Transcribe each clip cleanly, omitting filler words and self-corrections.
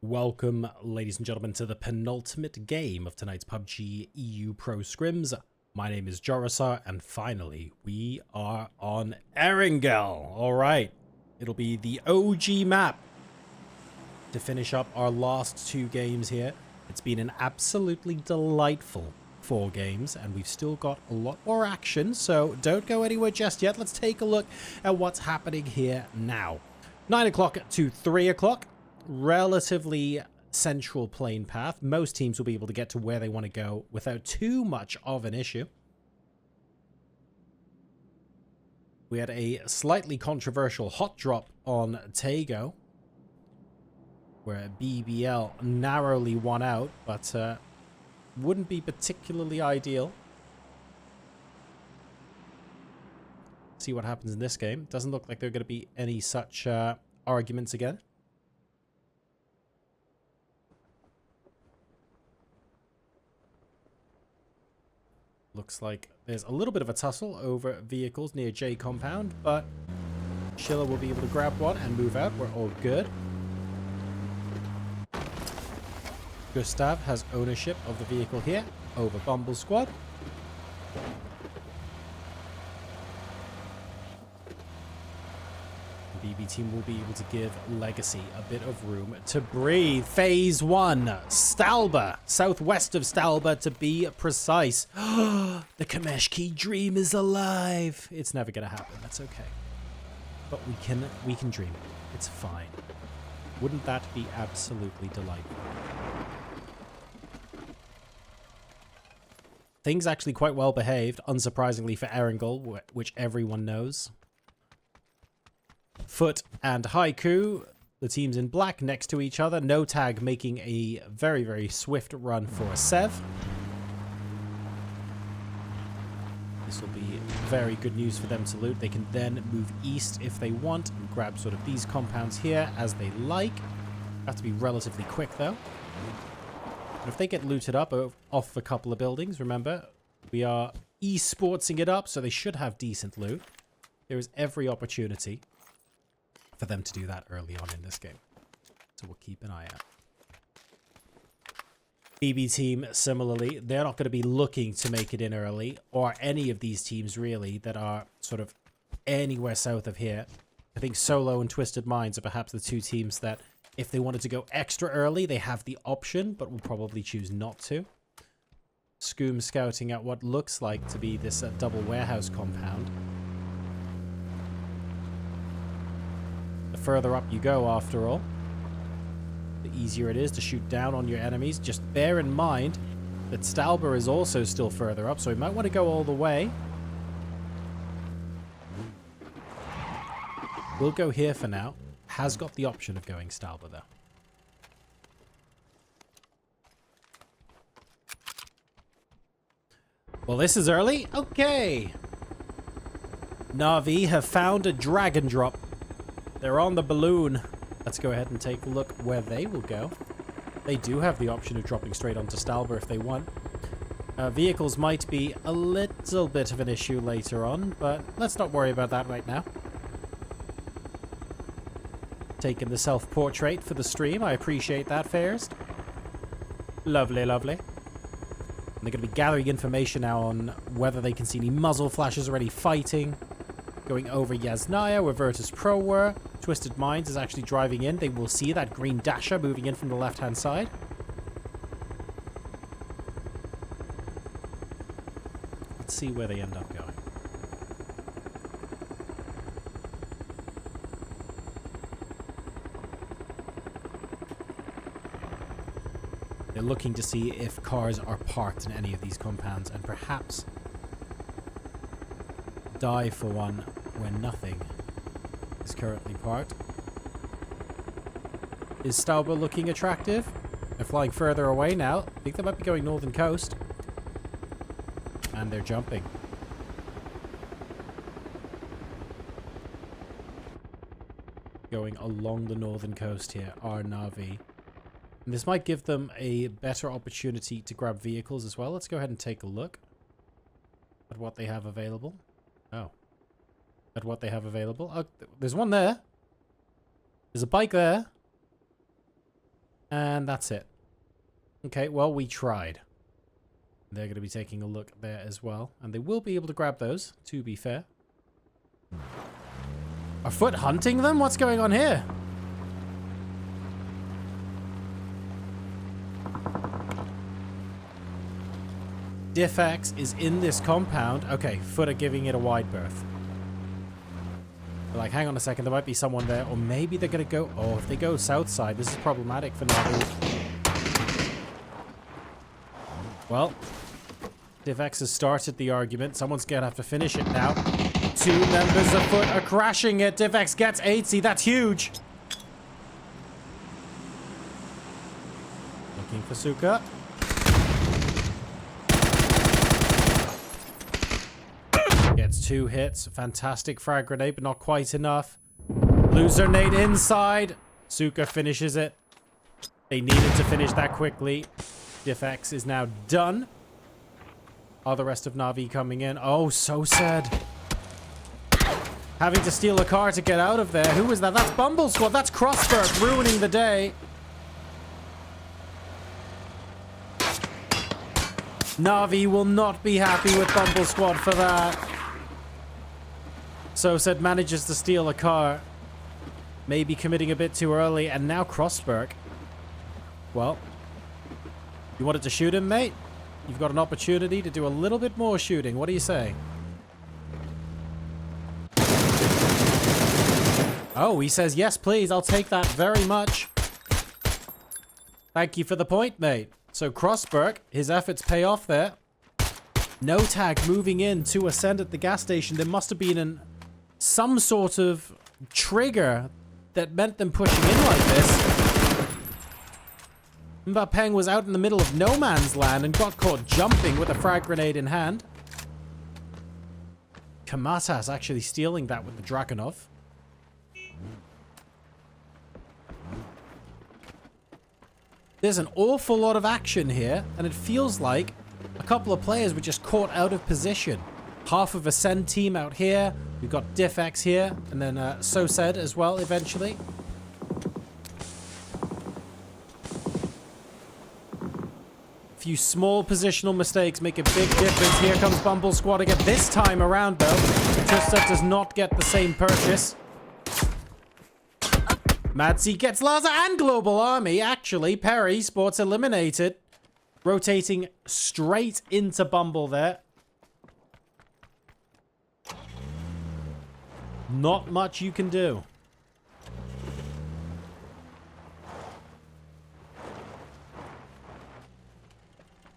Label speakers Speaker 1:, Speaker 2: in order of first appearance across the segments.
Speaker 1: Welcome, ladies and gentlemen, to the penultimate game of tonight's PUBG EU Pro Scrims. My name is Jorisar, and finally, we are on Erangel. Alright, it'll be the OG map to finish up our last two games here. It's been an absolutely delightful 4 games, and we've still got a lot more action, so don't go anywhere just yet. Let's take a look at what's happening here now. 9 o'clock to 3 o'clock. Relatively central plane path. Most teams will be able to get to where they want to go without too much of an issue. We had a slightly controversial hot drop on Tago, where BBL narrowly won out, but wouldn't be particularly ideal. See what happens in this game. Doesn't look like there are going to be any such arguments again. Looks like there's a little bit of a tussle over vehicles near J compound, but Schiller will be able to grab one and move out. We're all good. Gustav has ownership of the vehicle here over Bumble Squad. The BB team will be able to give Legacy a bit of room to breathe. Phase 1, Stalba, southwest of Stalba to be precise. The Kameshki dream is alive. It's never gonna happen. That's okay. But we can dream. It's fine. Wouldn't that be absolutely delightful? Things actually quite well behaved, unsurprisingly for Erangel, which everyone knows. Foot and Haiku, the teams in black next to each other. No Tag making a very, very swift run for Sev. This will be very good news for them to loot. They can then move east if they want and grab sort of these compounds here as they like. Have to be relatively quick though. And if they get looted up off a couple of buildings, remember, we are esportsing it up, so they should have decent loot. There is every opportunity for them to do that early on in this game. So we'll keep an eye out. BB team, similarly, they're not going to be looking to make it in early, or any of these teams really that are sort of anywhere south of here. I think Solo and Twisted Minds are perhaps the two teams that, if they wanted to go extra early, they have the option, but will probably choose not to. Scoom scouting at what looks like to be this double warehouse compound. The further up you go, after all, the easier it is to shoot down on your enemies. Just bear in mind that Stalber is also still further up, so we might want to go all the way. We'll go here for now. Has got the option of going Stalber, though. Well, this is early. Okay. Na'Vi have found a dragon drop. They're on the balloon. Let's go ahead and take a look where they will go. They do have the option of dropping straight onto Stalber if they want. Vehicles might be a little bit of an issue later on, but let's not worry about that right now. Taking the self-portrait for the stream. I appreciate that, Fairst. Lovely, lovely. And they're going to be gathering information now on whether they can see any muzzle flashes or any fighting. Going over Yasnaya, where Virtus Pro were. Twisted Minds is actually driving in. They will see that green dasher moving in from the left-hand side. Let's see where they end up going. They're looking to see if cars are parked in any of these compounds and perhaps die for one when nothing is currently parked. Is Stalber looking attractive? They're flying further away now. I think they might be going northern coast. And they're jumping. Going along the northern coast here are Na'Vi. And this might give them a better opportunity to grab vehicles as well. Let's go ahead and take a look at what they have available. Oh. At what they have available. Oh, there's one there. There's a bike there. And that's it. Okay, well, we tried. They're going to be taking a look there as well. And they will be able to grab those, to be fair. Are Foot hunting them? What's going on here? Diffx is in this compound. Okay, Foot are giving it a wide berth. They're like, hang on a second, there might be someone there. Or maybe they're going to go... Oh, if they go south side, this is problematic for Navi. Well, Diffx has started the argument. Someone's going to have to finish it now. Two members of Foot are crashing it. Diffx gets 80. That's huge. Looking for Suka. Gets 2 hits. Fantastic frag grenade, but not quite enough. Loser nade inside. Suka finishes it. They needed to finish that quickly. Diffx is now done. Are the rest of Na'Vi coming in? Oh, so sad. Having to steal a car to get out of there. Who was that? That's Bumble Squad. That's Crossberg ruining the day. Na'Vi will not be happy with Bumble Squad for that. So said manages to steal a car. Maybe committing a bit too early. And now Crossberg. Well, you wanted to shoot him, mate? You've got an opportunity to do a little bit more shooting. What do you say? Oh, he says, yes, please. I'll take that very much. Thank you for the point, mate. So Crossberg, his efforts pay off there. No tag moving in to ascend at the gas station. There must have been some sort of trigger that meant them pushing in like this. Mbapeng was out in the middle of no man's land and got caught jumping with a frag grenade in hand. Kamatas actually stealing that with the Dragunov. There's an awful lot of action here, and it feels like a couple of players were just caught out of position. Half of Ascend team out here. We've got Diffx here, and then So Said as well eventually. Few small positional mistakes make a big difference. Here comes Bumble Squad again. This time around, though, Trista does not get the same purchase. Madzi gets Laza and Global Army, actually. Perry, Sports eliminated. Rotating straight into Bumble there. Not much you can do.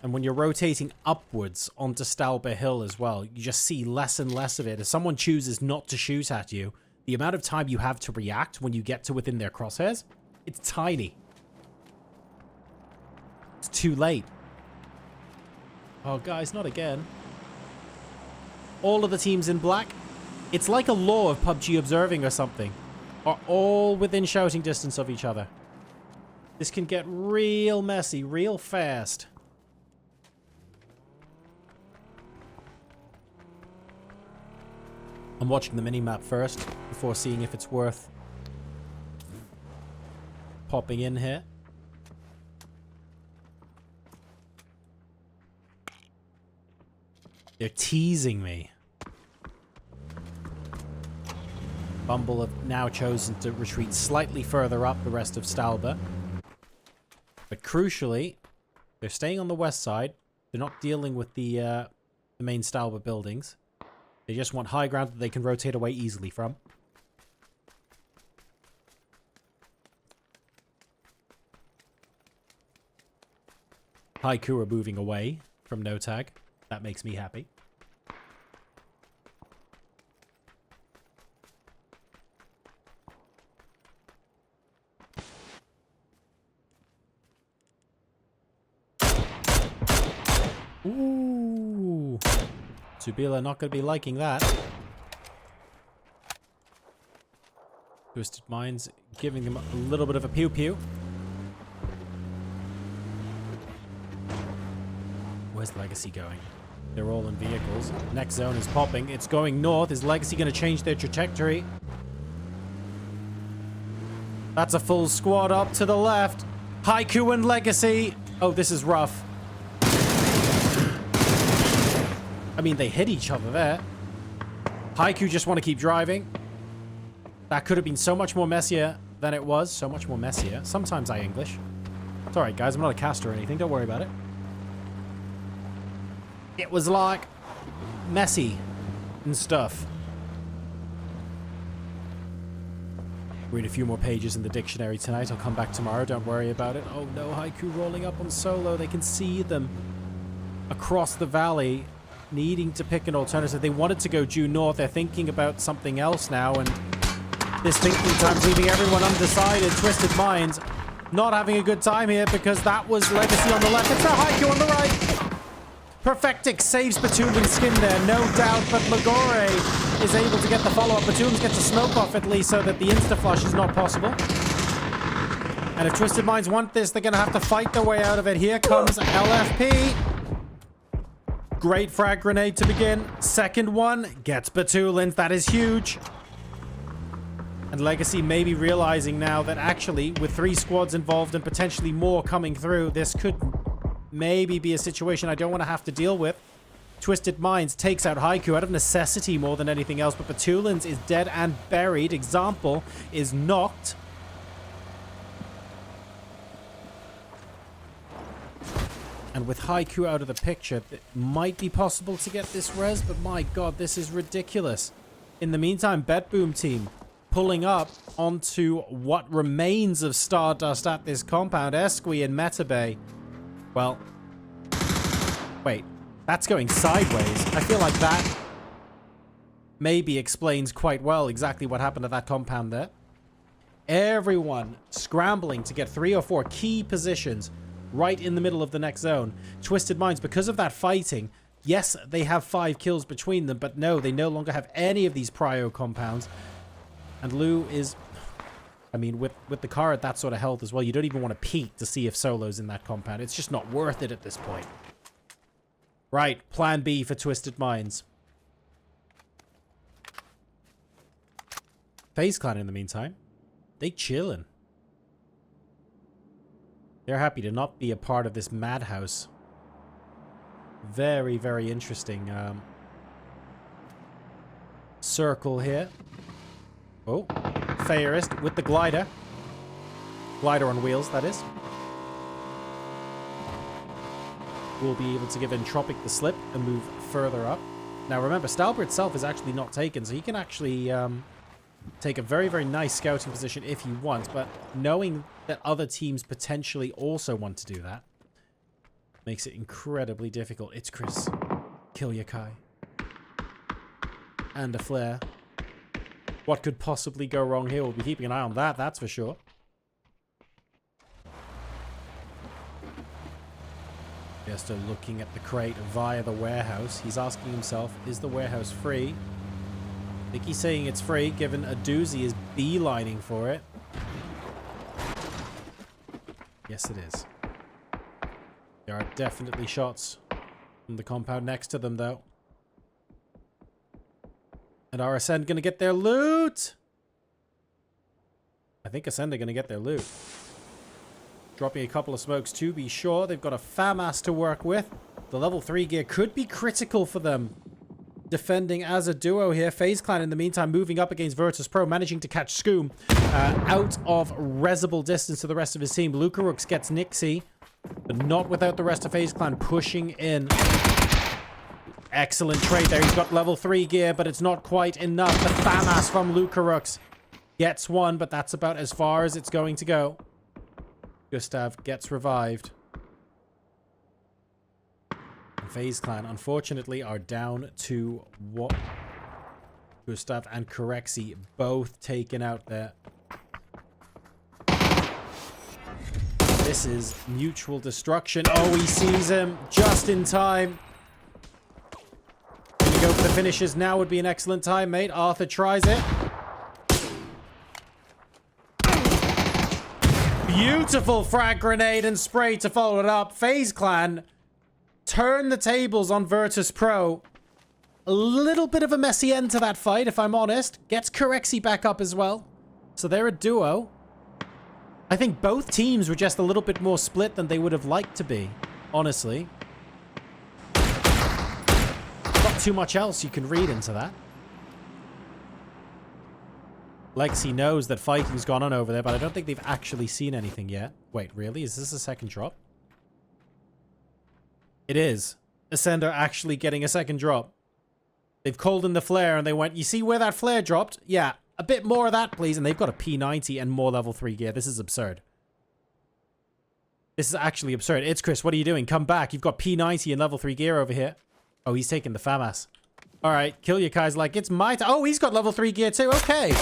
Speaker 1: And when you're rotating upwards onto Stalber Hill as well, you just see less and less of it. If someone chooses not to shoot at you, the amount of time you have to react when you get to within their crosshairs, it's tiny. It's too late. Oh, guys, not again. All of the teams in black, it's like a law of PUBG observing or something, are all within shouting distance of each other. This can get real messy, real fast. I'm watching the mini-map first, before seeing if it's worth popping in here. They're teasing me. Bumble have now chosen to retreat slightly further up the rest of Stalber. But crucially, they're staying on the west side. They're not dealing with the main Stalber buildings. They just want high ground that they can rotate away easily from. Haiku are moving away from no tag. That makes me happy. Ooh. Subila not going to be liking that. Twisted Minds giving them a little bit of a pew-pew. Where's Legacy going? They're all in vehicles. Next zone is popping. It's going north. Is Legacy going to change their trajectory? That's a full squad up to the left. Haiku and Legacy. Oh, this is rough. I mean, they hit each other there. Haiku just want to keep driving. That could have been so much more messier than it was. So much more messier. Sometimes I English. It's alright, guys. I'm not a caster or anything. Don't worry about it. It was like messy and stuff. Read a few more pages in the dictionary tonight. I'll come back tomorrow. Don't worry about it. Oh no, Haiku rolling up on Solo. They can see them across the valley, needing to pick an alternative. They wanted to go due north. They're thinking about something else now, and this thinking time's leaving everyone undecided. Twisted Minds not having a good time here because that was Legacy on the left. It's now Haiku on the right. Perfectix saves Batum's skin there, no doubt, but Magore is able to get the follow-up. Batum's gets a smoke off at least so that the insta-flush is not possible. And if Twisted Minds want this, they're going to have to fight their way out of it. Here comes LFP. Great frag grenade to begin. Second one gets Batulins. That is huge. And Legacy may be realizing now that actually, with 3 squads involved and potentially more coming through, this could maybe be a situation I don't want to have to deal with. Twisted Minds takes out Haiku out of necessity more than anything else, but Batulins is dead and buried. Example is knocked. And with Haiku out of the picture, it might be possible to get this res, but my god, this is ridiculous. In the meantime, BetBoom team pulling up onto what remains of Stardust at this compound. Esqui and Metabay. Well, wait, that's going sideways. I feel like that maybe explains quite well exactly what happened at that compound there. Everyone scrambling to get 3 or 4 key positions right in the middle of the next zone. Twisted Minds, because of that fighting, yes, they have 5 kills between them, but no, they no longer have any of these prio compounds. And Lou is, I mean, with the car at that sort of health as well, you don't even want to peek to see if Solo's in that compound. It's just not worth it at this point. Right, plan B for Twisted Minds. FaZe Clan, in the meantime, they chillin'. They're happy to not be a part of this madhouse. Very, very interesting circle here. Oh, Fairest with the glider. Glider on wheels, that is. We'll be able to give Entropic the slip and move further up. Now remember, Stalber itself is actually not taken, so he can actually take a very, very nice scouting position if he wants, but knowing that other teams potentially also want to do that makes it incredibly difficult. It's Chris. Kill Yakai. And a flare. What could possibly go wrong here? We'll be keeping an eye on that, that's for sure. Just looking at the crate via the warehouse. He's asking himself, is the warehouse free? I think he's saying it's free, given a doozy is beelining for it. Yes, it is. There are definitely shots from the compound next to them, though. And are Ascend going to get their loot? I think Ascend are going to get their loot. Dropping a couple of smokes to be sure. They've got a FAMAS to work with. The level 3 gear could be critical for them. Defending as a duo here. FaZe Clan in the meantime moving up against Virtus Pro, managing to catch Scoom out of resible distance to the rest of his team. Lucarux gets Nixie, but not without the rest of FaZe Clan pushing in. Excellent trade there. He's got level 3 gear, but it's not quite enough. The FAMAS from Lucarux gets one, but that's about as far as it's going to go. Gustav gets revived. FaZe Clan, unfortunately, are down to what? Gustav and Corexi both taken out there. This is mutual destruction. Oh, he sees him just in time. Can you go for the finishes now? Would be an excellent time, mate. Arthur tries it. Beautiful frag grenade and spray to follow it up. FaZe Clan turn the tables on Virtus Pro. A little bit of a messy end to that fight, if I'm honest. Gets Corexi back up as well. So they're a duo. I think both teams were just a little bit more split than they would have liked to be, honestly. Not too much else you can read into that. Lexi knows that fighting's gone on over there, but I don't think they've actually seen anything yet. Wait, really? Is this a second drop? It is. Ascend are actually getting a second drop. They've called in the flare and they went, you see where that flare dropped? Yeah, a bit more of that, please. And they've got a P90 and more level 3 gear. This is absurd. This is actually absurd. It's Chris, what are you doing? Come back. You've got P90 and level 3 gear over here. Oh, he's taking the FAMAS. All right, kill your guys like it's my time. Oh, he's got level 3 gear too. Okay.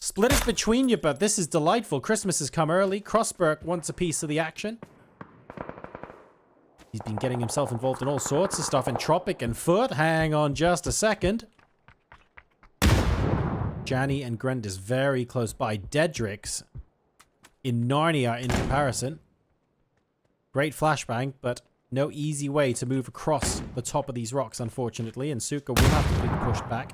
Speaker 1: Split it between you, but this is delightful. Christmas has come early. Crossberg wants a piece of the action. He's been getting himself involved in all sorts of stuff. Entropic and Foot. Hang on just a second. Janny and Grendis very close by. Dedrix in Narnia in comparison. Great flashbang, but no easy way to move across the top of these rocks, unfortunately. And Suka will have to be pushed back.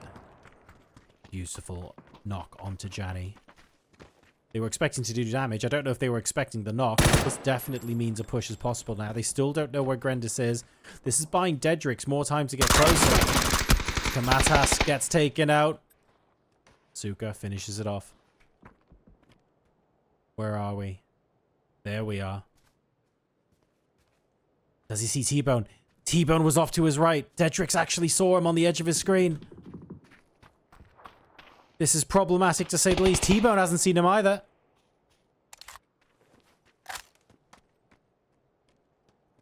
Speaker 1: Beautiful knock onto Janny. They were expecting to do damage. I don't know if they were expecting the knock. This definitely means a push is possible now. They still don't know where Grendis is. This is buying Dedrix more time to get closer. Kamatas gets taken out. Suka finishes it off. Where are we? There we are. Does he see T-Bone? T-Bone was off to his right. Dedrix actually saw him on the edge of his screen. This is problematic to say the least. T-Bone hasn't seen him either.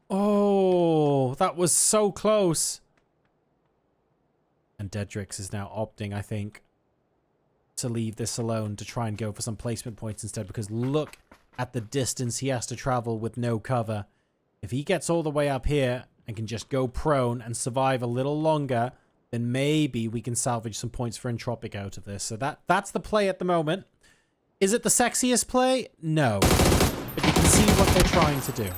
Speaker 1: Oh, that was so close. And Dedrix is now opting, I think, to leave this alone to try and go for some placement points instead, because look at the distance he has to travel with no cover. If he gets all the way up here and can just go prone and survive a little longer, then maybe we can salvage some points for Entropic out of this. So that's the play at the moment. Is it the sexiest play? No. But you can see what they're trying to do.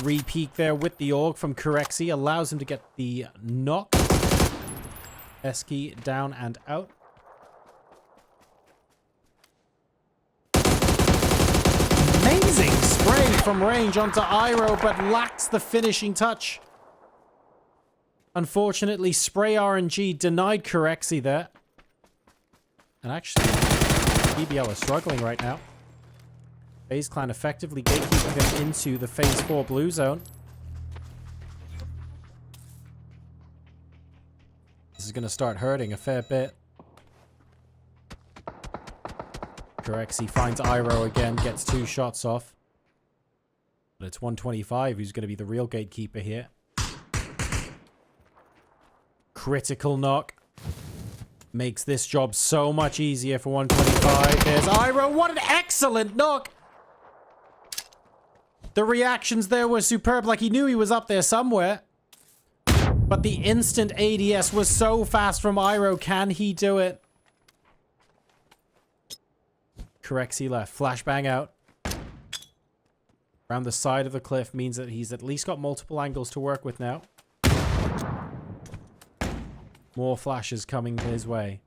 Speaker 1: Re-peek there with the Org from Corexi allows him to get the knock. Esky down and out. Amazing spray from range onto Iroh, but lacks the finishing touch. Unfortunately, Spray RNG denied Corexi there. And actually, BBL is struggling right now. FaZe Clan effectively gatekeeping them into the Phase 4 blue zone. This is going to start hurting a fair bit. Corexi finds Iroh again, gets 2 shots off. But it's 125 who's going to be the real gatekeeper here. Critical knock. Makes this job so much easier for 125. There's Iroh. What an excellent knock. The reactions there were superb. Like he knew he was up there somewhere. But the instant ADS was so fast from Iroh. Can he do it? Corexi left. Flashbang out. Around the side of the cliff means that he's at least got multiple angles to work with now. More flashes coming his way.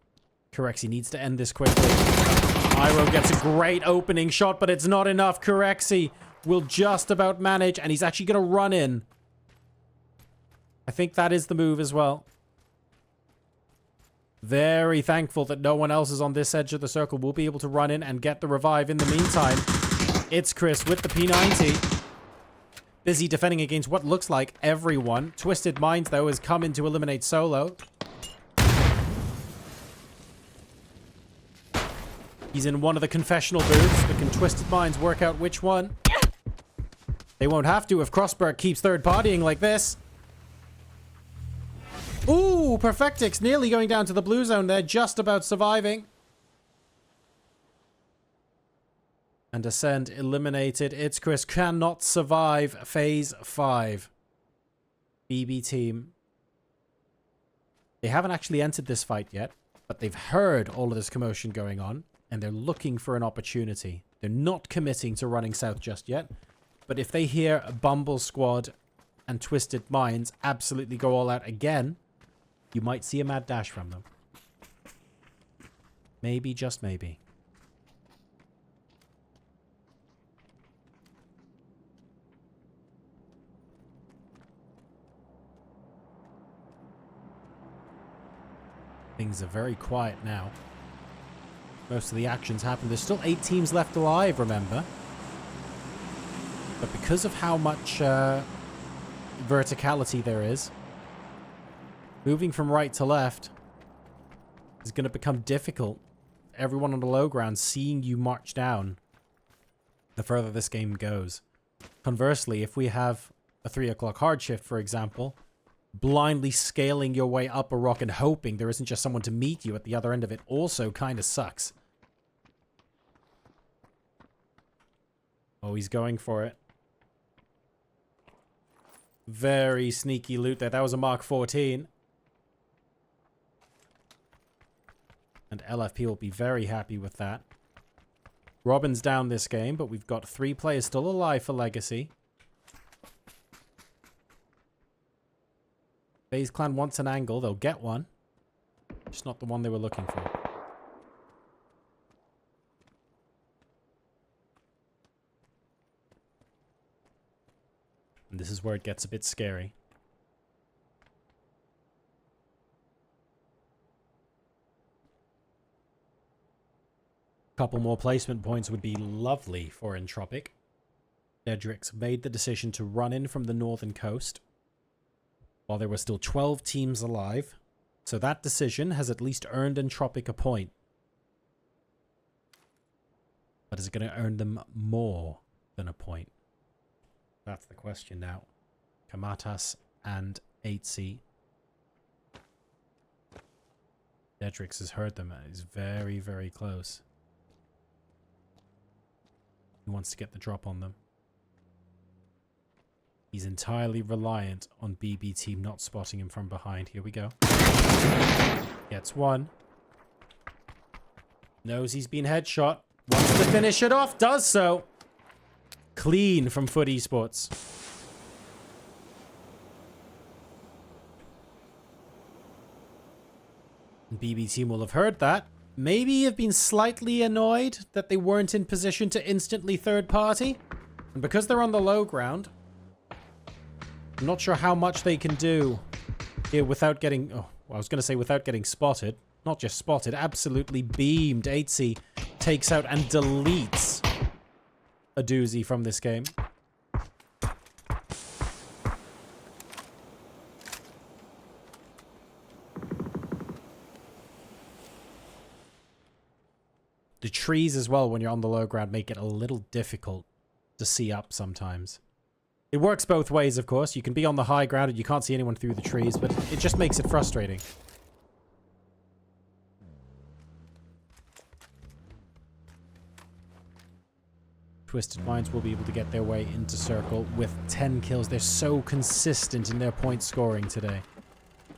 Speaker 1: Corexi needs to end this quickly. Iroh gets a great opening shot, but it's not enough. Corexi will just about manage, and he's actually going to run in. I think that is the move as well. Very thankful that no one else is on this edge of the circle. We'll be able to run in and get the revive. In the meantime, it's Chris with the P90. Busy defending against what looks like everyone. Twisted Minds, though, has come in to eliminate Solo. He's in one of the confessional booths, but can Twisted Minds work out which one? They won't have to if Crossberg keeps third-partying like this. Ooh, Perfectix nearly going down to the blue zone there, just about surviving. And Ascend eliminated. It's Chris cannot survive Phase 5. BB team. They haven't actually entered this fight yet, but they've heard all of this commotion going on. And they're looking for an opportunity. They're not committing to running south just yet. But if they hear a Bumble Squad and Twisted Minds absolutely go all out again, you might see a mad dash from them. Maybe, just maybe. Things are very quiet now. Most of the action's happened. There's still 8 teams left alive, remember? But because of how much verticality there is, moving from right to left is going to become difficult. Everyone on the low ground seeing you march down the further this game goes. Conversely, if we have a 3 o'clock hard shift, for example, blindly scaling your way up a rock and hoping there isn't just someone to meet you at the other end of it also kind of sucks. Oh, he's going for it. Very sneaky loot there. That was a Mark 14. And LFP will be very happy with that. Robin's down this game, but we've got 3 players still alive for Legacy. FaZe Clan wants an angle. They'll get one. Just not the one they were looking for. And this is where it gets a bit scary. Couple more placement points would be lovely for Entropic. Dedrix made the decision to run in from the northern coast while there were still 12 teams alive. So that decision has at least earned Entropic a point. But is it going to earn them more than a point? That's the question now. Kamatas and 8C. Dedrix has heard them. He's very, very close. He wants to get the drop on them. He's entirely reliant on BB team not spotting him from behind. Here we go. Gets one. Knows he's been headshot. Wants to finish it off. Does so. Clean from Foot Esports. BB team will have heard that. Maybe have been slightly annoyed that they weren't in position to instantly third party. And because they're on the low ground, I'm not sure how much they can do here without getting... Oh, well, I was going to say without getting spotted. Not just spotted, absolutely beamed. 8C takes out and deletes a doozy from this game. The trees as well, when you're on the low ground, make it a little difficult to see up sometimes. It works both ways, of course. You can be on the high ground and you can't see anyone through the trees, but it just makes it frustrating. Twisted Minds will be able to get their way into circle with 10 kills. They're so consistent in their point scoring today.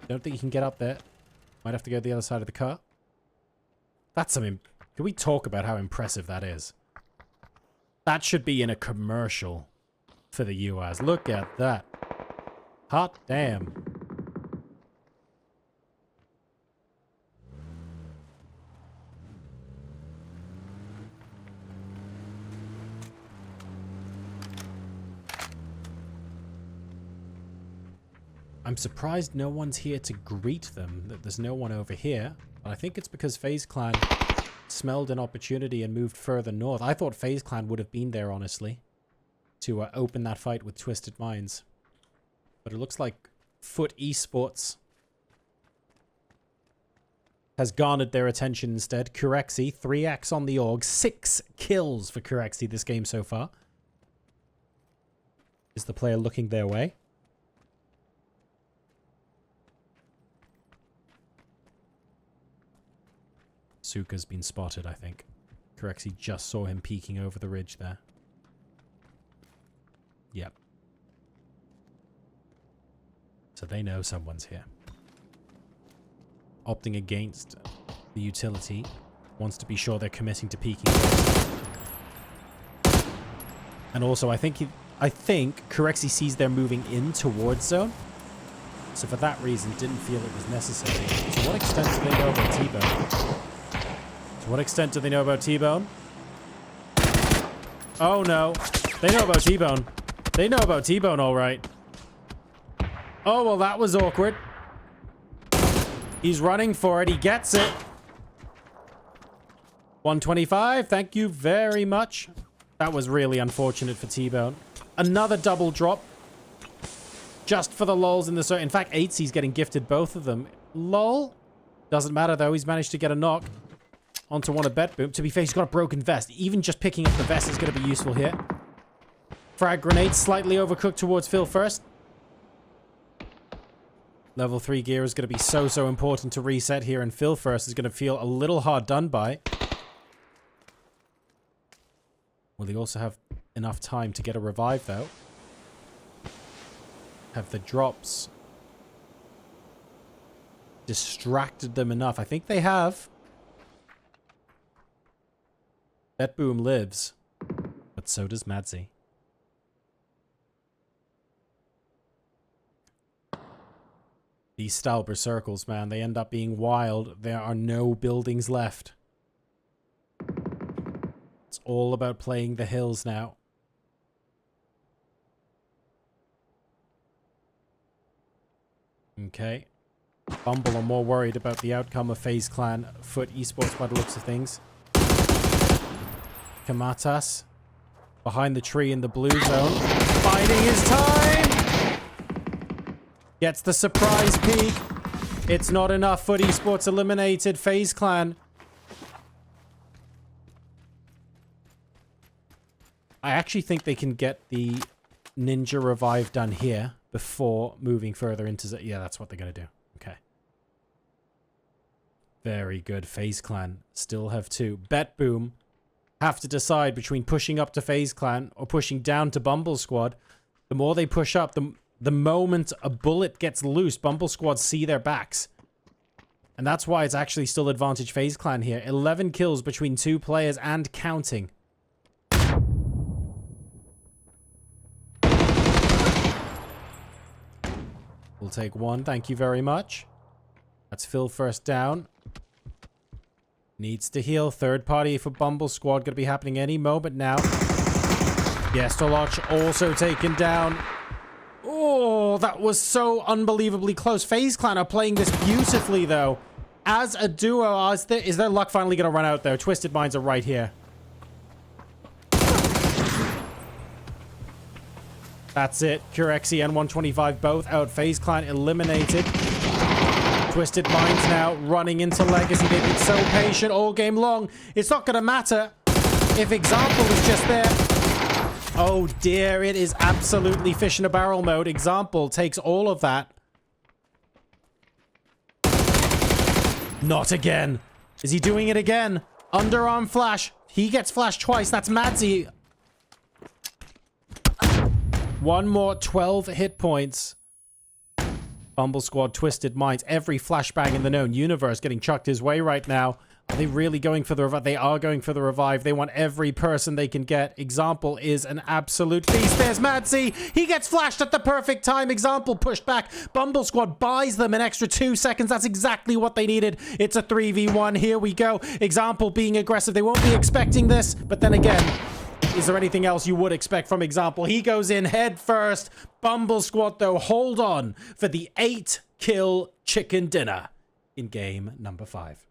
Speaker 1: Don't think you can get up there. Might have to go to the other side of the car. That's something... Can we talk about how impressive that is? That should be in a commercial for the US. Look at that. Hot damn. I'm surprised no one's here to greet them, that there's no one over here. But I think it's because FaZe Clan smelled an opportunity and moved further north. I thought FaZe Clan would have been there, honestly, to open that fight with Twisted Minds. But it looks like Foot Esports has garnered their attention instead. Kurexi, 3x on the org. 6 kills for Kurexi this game so far. Is the player looking their way? Suka's been spotted, I think. Kurexi just saw him peeking over the ridge there. Yep. So they know someone's here. Opting against the utility. Wants to be sure they're committing to peeking. And also, I think Kurexi sees they're moving in towards zone. So for that reason, didn't feel it was necessary. To what extent do they know about T-Bone? To what extent do they know about T-Bone? Oh no. They know about T-Bone. They know about T-Bone, alright. Oh, well, that was awkward. He's running for it. He gets it. 125. Thank you very much. That was really unfortunate for T-Bone. Another double drop. Just for the lols in the circle. In fact, 8C's getting gifted both of them. Lol. Doesn't matter, though. He's managed to get a knock onto one of Betboom. To be fair, he's got a broken vest. Even just picking up the vest is going to be useful here. Frag grenade slightly overcooked towards Phil first. Level 3 gear is going to be so important to reset here, and Phil first is going to feel a little hard done by. Will he also have enough time to get a revive, though? Have the drops distracted them enough? I think they have. Betboom lives, but so does Madzi. These Stalber circles, man, they end up being wild. There are no buildings left. It's all about playing the hills now. Okay. Bumble are more worried about the outcome of FaZe Clan Foot Esports by the looks of things. Kamatas behind the tree in the blue zone. Biding his time! Gets the surprise peek. It's not enough. Foot Esports eliminated. FaZe Clan. I actually think they can get the ninja revive done here before moving further into... Yeah, that's what they're going to do. Okay. Very good. FaZe Clan still have 2. Betboom have to decide between pushing up to FaZe Clan or pushing down to Bumble Squad. The more they push up, the moment a bullet gets loose, Bumble Squad see their backs. And that's why it's actually still advantage FaZe Clan here. 11 kills between 2 players and counting. We'll take 1. Thank you very much. That's Phil first down. Needs to heal. Third party for Bumble Squad. Going to be happening any moment now. Gestoloch also taken down. Oh, that was so unbelievably close. FaZe Clan are playing this beautifully, though. As a duo, is their luck finally going to run out, though? Twisted Minds are right here. That's it. Curexy and 125 both out. FaZe Clan eliminated. Twisted Minds now running into Legacy. They've been so patient all game long. It's not going to matter if Example is just there. Oh dear, it is absolutely fish in a barrel mode. Example takes all of that. Not again. Is he doing it again? Underarm flash. He gets flashed twice. That's Madzi. One more, 12 hit points. Bumble Squad, Twisted Minds, every flashbang in the known universe getting chucked his way right now. Are they really going for the revive? They are going for the revive. They want every person they can get. Example is an absolute beast. There's Madzi. He gets flashed at the perfect time. Example pushed back. Bumble Squad buys them an extra 2 seconds. That's exactly what they needed. It's a 3v1. Here we go. Example being aggressive. They won't be expecting this. But then again, is there anything else you would expect from Example? He goes in head first. Bumble Squad, though, hold on for the 8-kill chicken dinner in game number 5.